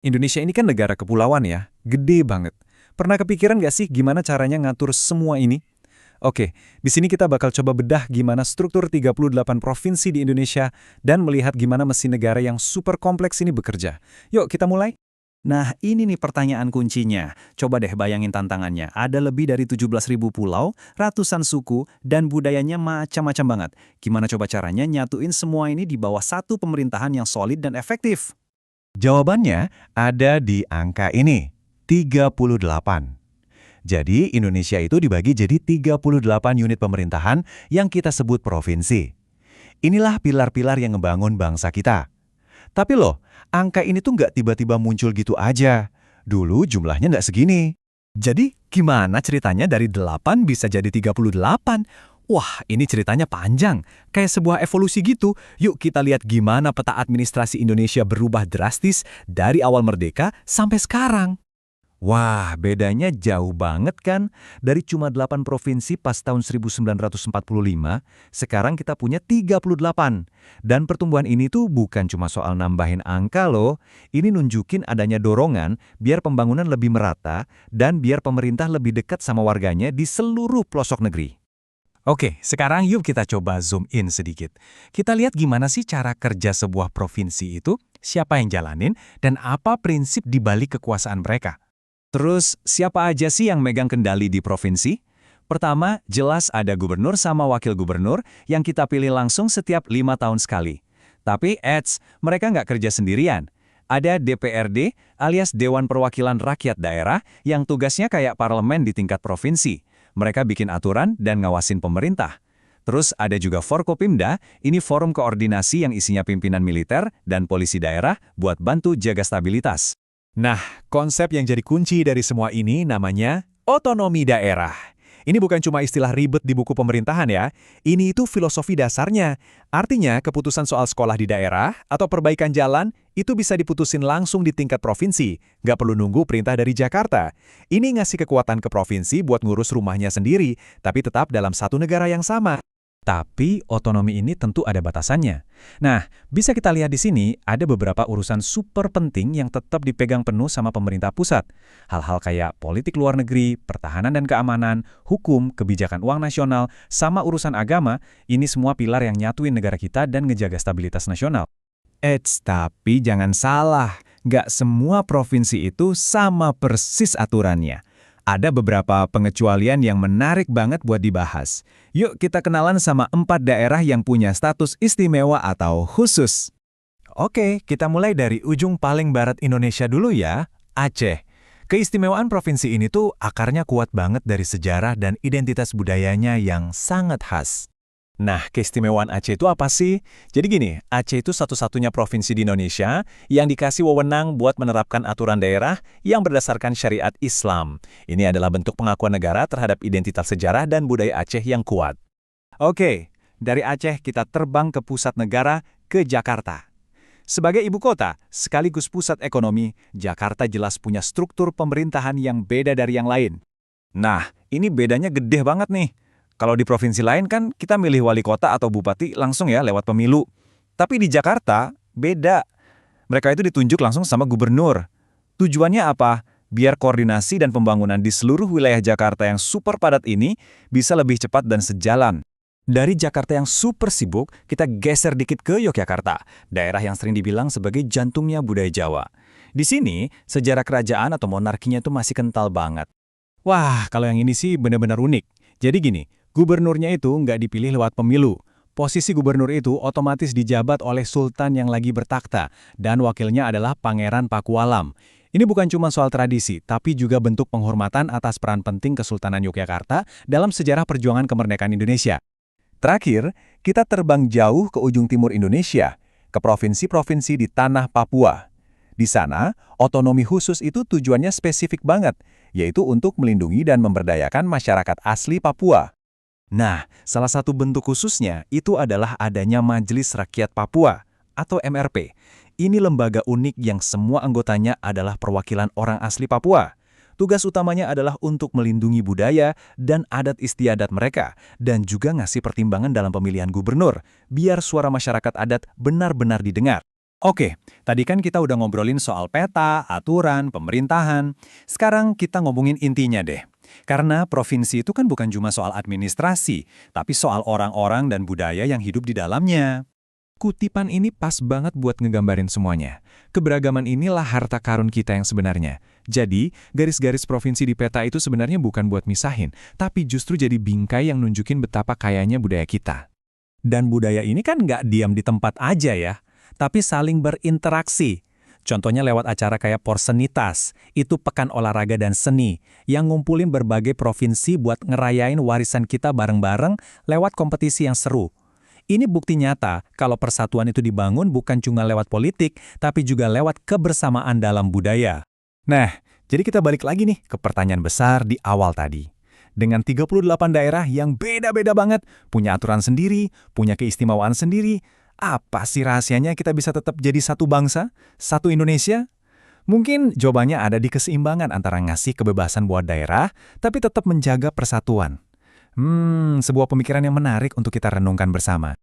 Indonesia ini kan negara kepulauan ya, gede banget. Pernah kepikiran nggak sih gimana caranya ngatur semua ini? Oke, di sini kita bakal coba bedah gimana struktur 38 provinsi di Indonesia dan melihat gimana mesin negara yang super kompleks ini bekerja. Yuk kita mulai. Nah, ini nih pertanyaan kuncinya. Coba deh bayangin tantangannya. Ada lebih dari 17.000 pulau, ratusan suku, dan budayanya macam-macam banget. Gimana coba caranya nyatuin semua ini di bawah satu pemerintahan yang solid dan efektif? Jawabannya ada di angka ini, 38. Jadi Indonesia itu dibagi jadi 38 unit pemerintahan yang kita sebut provinsi. Inilah pilar-pilar yang ngebangun bangsa kita. Tapi loh, angka ini tuh nggak tiba-tiba muncul gitu aja. Dulu jumlahnya nggak segini. Jadi, gimana ceritanya dari 8 bisa jadi 38? Wah, ini ceritanya panjang. Kayak sebuah evolusi gitu. Yuk kita lihat gimana peta administrasi Indonesia berubah drastis dari awal merdeka sampai sekarang. Wah, bedanya jauh banget kan? Dari cuma 8 provinsi pas tahun 1945, sekarang kita punya 38. Dan pertumbuhan ini tuh bukan cuma soal nambahin angka loh. Ini nunjukin adanya dorongan biar pembangunan lebih merata dan biar pemerintah lebih dekat sama warganya di seluruh pelosok negeri. Oke, sekarang yuk kita coba zoom in sedikit. Kita lihat gimana sih cara kerja sebuah provinsi itu, siapa yang jalanin, dan apa prinsip di balik kekuasaan mereka. Terus, siapa aja sih yang megang kendali di provinsi? Pertama, jelas ada gubernur sama wakil gubernur yang kita pilih langsung setiap 5 tahun sekali. Tapi, mereka nggak kerja sendirian. Ada DPRD alias Dewan Perwakilan Rakyat Daerah yang tugasnya kayak parlemen di tingkat provinsi. Mereka bikin aturan dan ngawasin pemerintah. Terus ada juga Forkopimda, ini forum koordinasi yang isinya pimpinan militer dan polisi daerah buat bantu jaga stabilitas. Nah, konsep yang jadi kunci dari semua ini namanya otonomi daerah. Ini bukan cuma istilah ribet di buku pemerintahan ya, ini itu filosofi dasarnya. Artinya, keputusan soal sekolah di daerah atau perbaikan jalan itu bisa diputusin langsung di tingkat provinsi, nggak perlu nunggu perintah dari Jakarta. Ini ngasih kekuatan ke provinsi buat ngurus rumahnya sendiri, tapi tetap dalam satu negara yang sama. Tapi otonomi ini tentu ada batasannya. Nah, bisa kita lihat di sini ada beberapa urusan super penting yang tetap dipegang penuh sama pemerintah pusat. Hal-hal kayak politik luar negeri, pertahanan dan keamanan, hukum, kebijakan uang nasional, sama urusan agama, ini semua pilar yang nyatuin negara kita dan ngejaga stabilitas nasional. Tapi jangan salah, nggak semua provinsi itu sama persis aturannya. Ada beberapa pengecualian yang menarik banget buat dibahas. Yuk kita kenalan sama 4 daerah yang punya status istimewa atau khusus. Oke, kita mulai dari ujung paling barat Indonesia dulu ya, Aceh. Keistimewaan provinsi ini tuh akarnya kuat banget dari sejarah dan identitas budayanya yang sangat khas. Nah, keistimewaan Aceh itu apa sih? Jadi gini, Aceh itu satu-satunya provinsi di Indonesia yang dikasih wewenang buat menerapkan aturan daerah yang berdasarkan syariat Islam. Ini adalah bentuk pengakuan negara terhadap identitas sejarah dan budaya Aceh yang kuat. Oke, dari Aceh kita terbang ke pusat negara, ke Jakarta. Sebagai ibu kota, sekaligus pusat ekonomi, Jakarta jelas punya struktur pemerintahan yang beda dari yang lain. Nah, ini bedanya gede banget nih. Kalau di provinsi lain kan kita milih wali kota atau bupati langsung ya lewat pemilu. Tapi di Jakarta beda. Mereka itu ditunjuk langsung sama gubernur. Tujuannya apa? Biar koordinasi dan pembangunan di seluruh wilayah Jakarta yang super padat ini bisa lebih cepat dan sejalan. Dari Jakarta yang super sibuk, kita geser dikit ke Yogyakarta, daerah yang sering dibilang sebagai jantungnya budaya Jawa. Di sini, sejarah kerajaan atau monarkinya itu masih kental banget. Wah, kalau yang ini sih benar-benar unik. Jadi gini, gubernurnya itu nggak dipilih lewat pemilu. Posisi gubernur itu otomatis dijabat oleh sultan yang lagi bertakhta, dan wakilnya adalah Pangeran Pakualam. Ini bukan cuma soal tradisi, tapi juga bentuk penghormatan atas peran penting Kesultanan Yogyakarta dalam sejarah perjuangan kemerdekaan Indonesia. Terakhir, kita terbang jauh ke ujung timur Indonesia, ke provinsi-provinsi di tanah Papua. Di sana, otonomi khusus itu tujuannya spesifik banget, yaitu untuk melindungi dan memberdayakan masyarakat asli Papua. Nah, salah satu bentuk khususnya itu adalah adanya Majelis Rakyat Papua, atau MRP. Ini lembaga unik yang semua anggotanya adalah perwakilan orang asli Papua. Tugas utamanya adalah untuk melindungi budaya dan adat istiadat mereka, dan juga ngasih pertimbangan dalam pemilihan gubernur, biar suara masyarakat adat benar-benar didengar. Oke, tadi kan kita udah ngobrolin soal peta, aturan, pemerintahan. Sekarang kita ngomongin intinya deh. Karena provinsi itu kan bukan cuma soal administrasi, tapi soal orang-orang dan budaya yang hidup di dalamnya. Kutipan ini pas banget buat ngegambarin semuanya. Keberagaman inilah harta karun kita yang sebenarnya. Jadi, garis-garis provinsi di peta itu sebenarnya bukan buat misahin, tapi justru jadi bingkai yang nunjukin betapa kayanya budaya kita. Dan budaya ini kan nggak diam di tempat aja ya, tapi saling berinteraksi. Contohnya lewat acara kayak Porsenitas, itu pekan olahraga dan seni, yang ngumpulin berbagai provinsi buat ngerayain warisan kita bareng-bareng lewat kompetisi yang seru. Ini bukti nyata kalau persatuan itu dibangun bukan cuma lewat politik, tapi juga lewat kebersamaan dalam budaya. Nah, jadi kita balik lagi nih ke pertanyaan besar di awal tadi. Dengan 38 daerah yang beda-beda banget, punya aturan sendiri, punya keistimewaan sendiri, apa sih rahasianya kita bisa tetap jadi satu bangsa, satu Indonesia? Mungkin jawabannya ada di keseimbangan antara ngasih kebebasan buat daerah, tapi tetap menjaga persatuan. Sebuah pemikiran yang menarik untuk kita renungkan bersama.